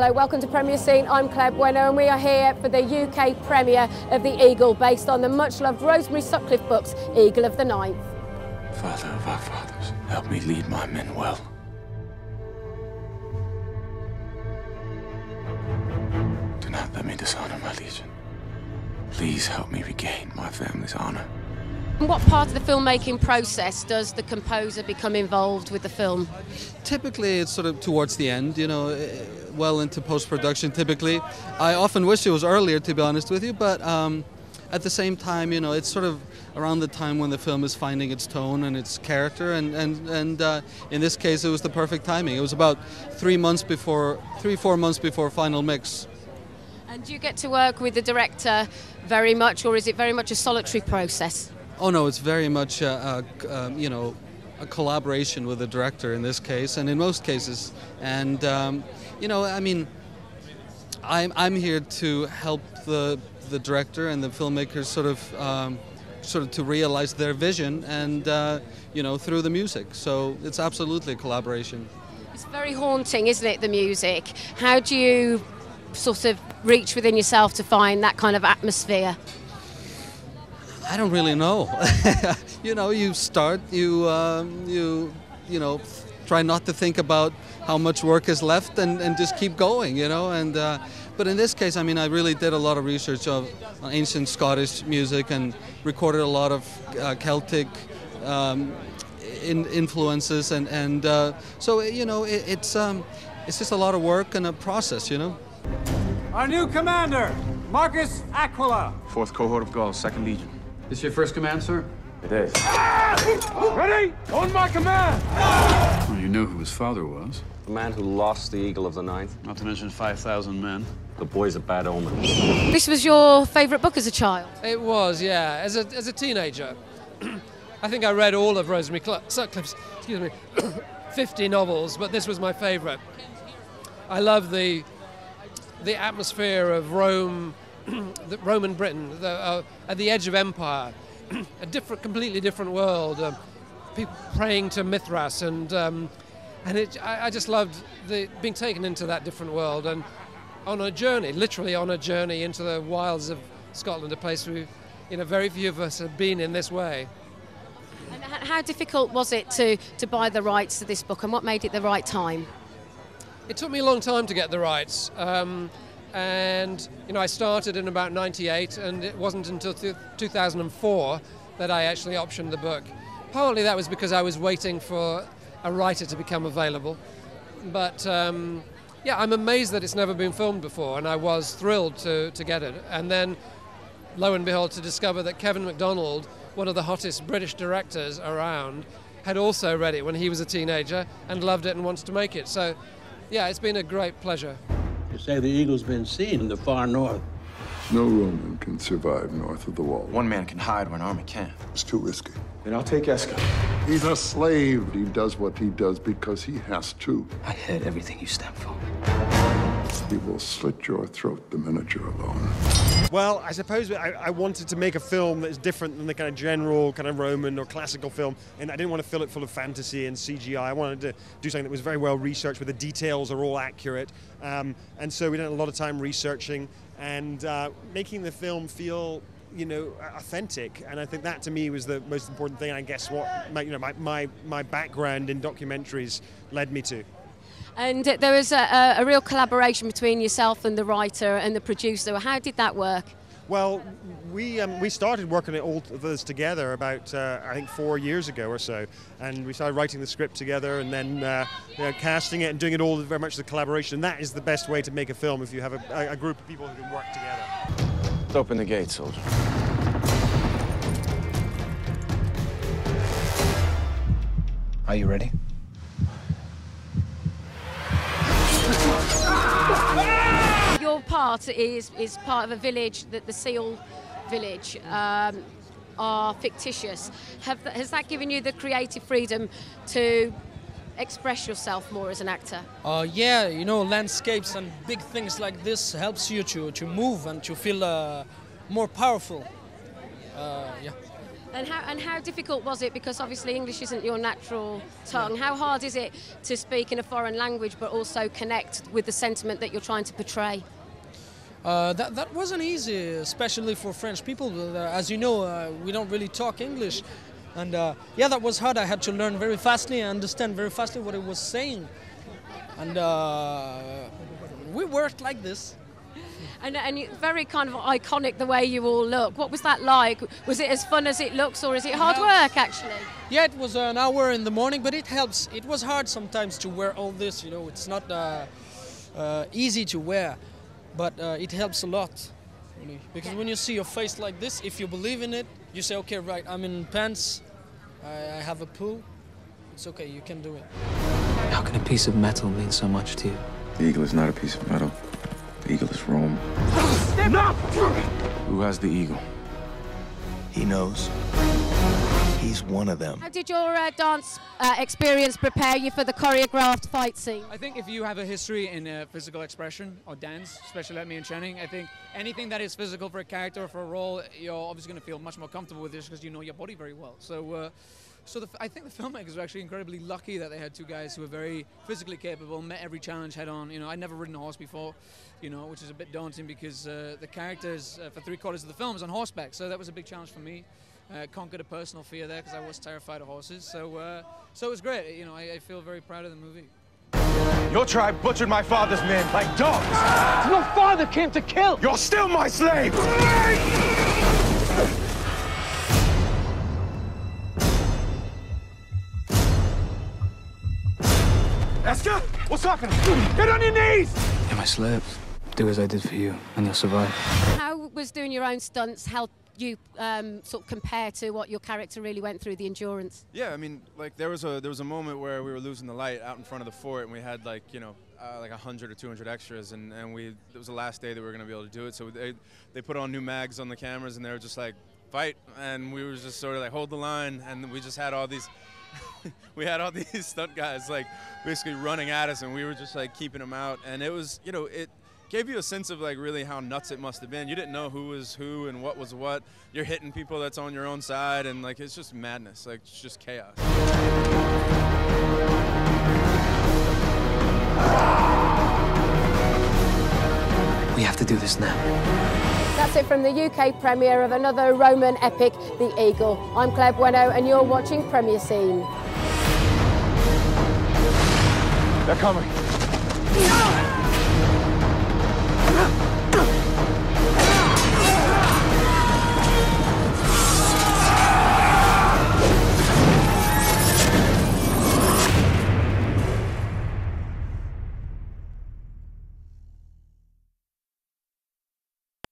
Hello, welcome to Premier Scene. I'm Claire Bueno and we are here for the UK premiere of The Eagle, based on the much-loved Rosemary Sutcliff books, Eagle of the Ninth. Father of our fathers, help me lead my men well. Do not let me dishonor my legion. Please help me regain my family's honor. In what part of the filmmaking process does the composer become involved with the film? Typically it's sort of towards the end, you know, well into post-production typically. I often wish it was earlier, to be honest with you, but at the same time, you know, it's sort of around the time when the film is finding its tone and its character, and in this case it was the perfect timing. It was about 4 months before final mix. And do you get to work with the director very much, or is it very much a solitary process? Oh no, it's very much you know, a collaboration with the director in this case, and in most cases. And you know, I mean, I'm here to help the director and the filmmakers sort of to realize their vision, and you know, through the music. So it's absolutely a collaboration. It's very haunting, isn't it, the music? How do you sort of reach within yourself to find that kind of atmosphere? I don't really know. You know, you start, you know, try not to think about how much work is left, and just keep going, you know. And but in this case, I mean, I really did a lot of research on ancient Scottish music and recorded a lot of Celtic influences, and so you know, it's just a lot of work and a process, you know. Our new commander, Marcus Aquila. 4th Cohort of Gauls, 2nd Legion. This your first command, sir? It is. Ready? On my command! Well, you knew who his father was. The man who lost the Eagle of the Ninth. Not to mention 5,000 men. The boy's a bad omen. This was your favourite book as a child? It was, yeah. As a teenager, I think I read all of Rosemary Sutcliffe's, 50 novels, but this was my favourite. I love the atmosphere of Rome, Roman Britain, at the edge of empire, a completely different world. People praying to Mithras, and I just loved being taken into that different world, and on a journey, literally on a journey into the wilds of Scotland, a place we, you know, very few of us have been in this way. And how difficult was it to buy the rights to this book, and what made it the right time? It took me a long time to get the rights. And you know, I started in about '98, and it wasn't until 2004 that I actually optioned the book. Partly that was because I was waiting for a writer to become available, but yeah, I'm amazed that it's never been filmed before, and I was thrilled to get it. And then, lo and behold, to discover that Kevin MacDonald, one of the hottest British directors around, had also read it when he was a teenager and loved it and wanted to make it. So yeah, it's been a great pleasure. You say the Eagle's been seen in the far north. No Roman can survive north of the wall. One man can hide when an army can't. It's too risky. Then I'll take Eska. He's a slave. He does what he does because he has to. I heard everything you stand for. He will slit your throat the minute you're alone. Well, I suppose I wanted to make a film that's different than the kind of general kind of Roman or classical film, and I didn't want to fill it full of fantasy and CGI. I wanted to do something that was very well researched, where the details are all accurate, and so we spent a lot of time researching and making the film feel, you know, authentic. And I think that to me was the most important thing. I guess what my background in documentaries led me to. And there was a real collaboration between yourself and the writer and the producer. How did that work? Well, we started working all of us together about I think 4 years ago or so, and we started writing the script together, and then you know, casting it and doing it all very much as a collaboration. And that is the best way to make a film, if you have a group of people who can work together. Let's open the gate, soldier. Are you ready? Your part is part of a village, that the Seal village are fictitious. Has that given you the creative freedom to express yourself more as an actor? Yeah, you know, landscapes and big things like this helps you to move and to feel more powerful. Yeah. And how difficult was it? Because obviously English isn't your natural tongue. How hard is it to speak in a foreign language but also connect with the sentiment that you're trying to portray? That wasn't easy, especially for French people. As you know, we don't really talk English. And yeah, that was hard. I had to learn very fastly and understand very fastly what it was saying. And we worked like this. And very kind of iconic the way you all look. What was that like? Was it as fun as it looks, or is it hard work actually? Yeah, it was an hour in the morning, but it helps. It was hard sometimes to wear all this, you know, it's not easy to wear, but it helps a lot, really. Because when you see your face like this, if you believe in it, you say, okay, right, I'm in pants, I have a poo, it's okay, you can do it. How can a piece of metal mean so much to you? The eagle is not a piece of metal. The eagle is Rome. No! Who has the eagle? He knows. He's one of them. How did your dance experience prepare you for the choreographed fight scene? I think if you have a history in physical expression or dance, especially like me and Channing, I think anything that is physical for a character or for a role, you're obviously going to feel much more comfortable with this because you know your body very well. So, I think the filmmakers were actually incredibly lucky that they had two guys who were very physically capable, met every challenge head on. You know, I'd never ridden a horse before, you know, which is a bit daunting because the characters for 3/4 of the film is on horseback, so that was a big challenge for me. Conquered a personal fear there because I was terrified of horses. So, so it was great. You know, I feel very proud of the movie. Your tribe butchered my father's men like dogs. Your father came to kill. You're still my slave. Esther, what's happening? Get on your knees! You're my slaves. Do as I did for you, and you'll survive. How was doing your own stunts help you sort of compare to what your character really went through, the endurance? Yeah, I mean, like there was a moment where we were losing the light out in front of the fort, and we had like, you know, like 100 or 200 extras, and it was the last day that we were going to be able to do it. So they put on new mags on the cameras, and they were just like, fight, and we were just sort of like, hold the line, and we just had all these. We had all these stunt guys like basically running at us, and we were just like keeping them out, and it was, you know, it gave you a sense of like really how nuts it must have been. You didn't know who was who and what was what. You're hitting people that's on your own side, and like it's just madness, like it's just chaos. We have to do this now. That's it from the UK premiere of another Roman epic, The Eagle. I'm Claire Bueno, and you're watching Premiere Scene. They're coming.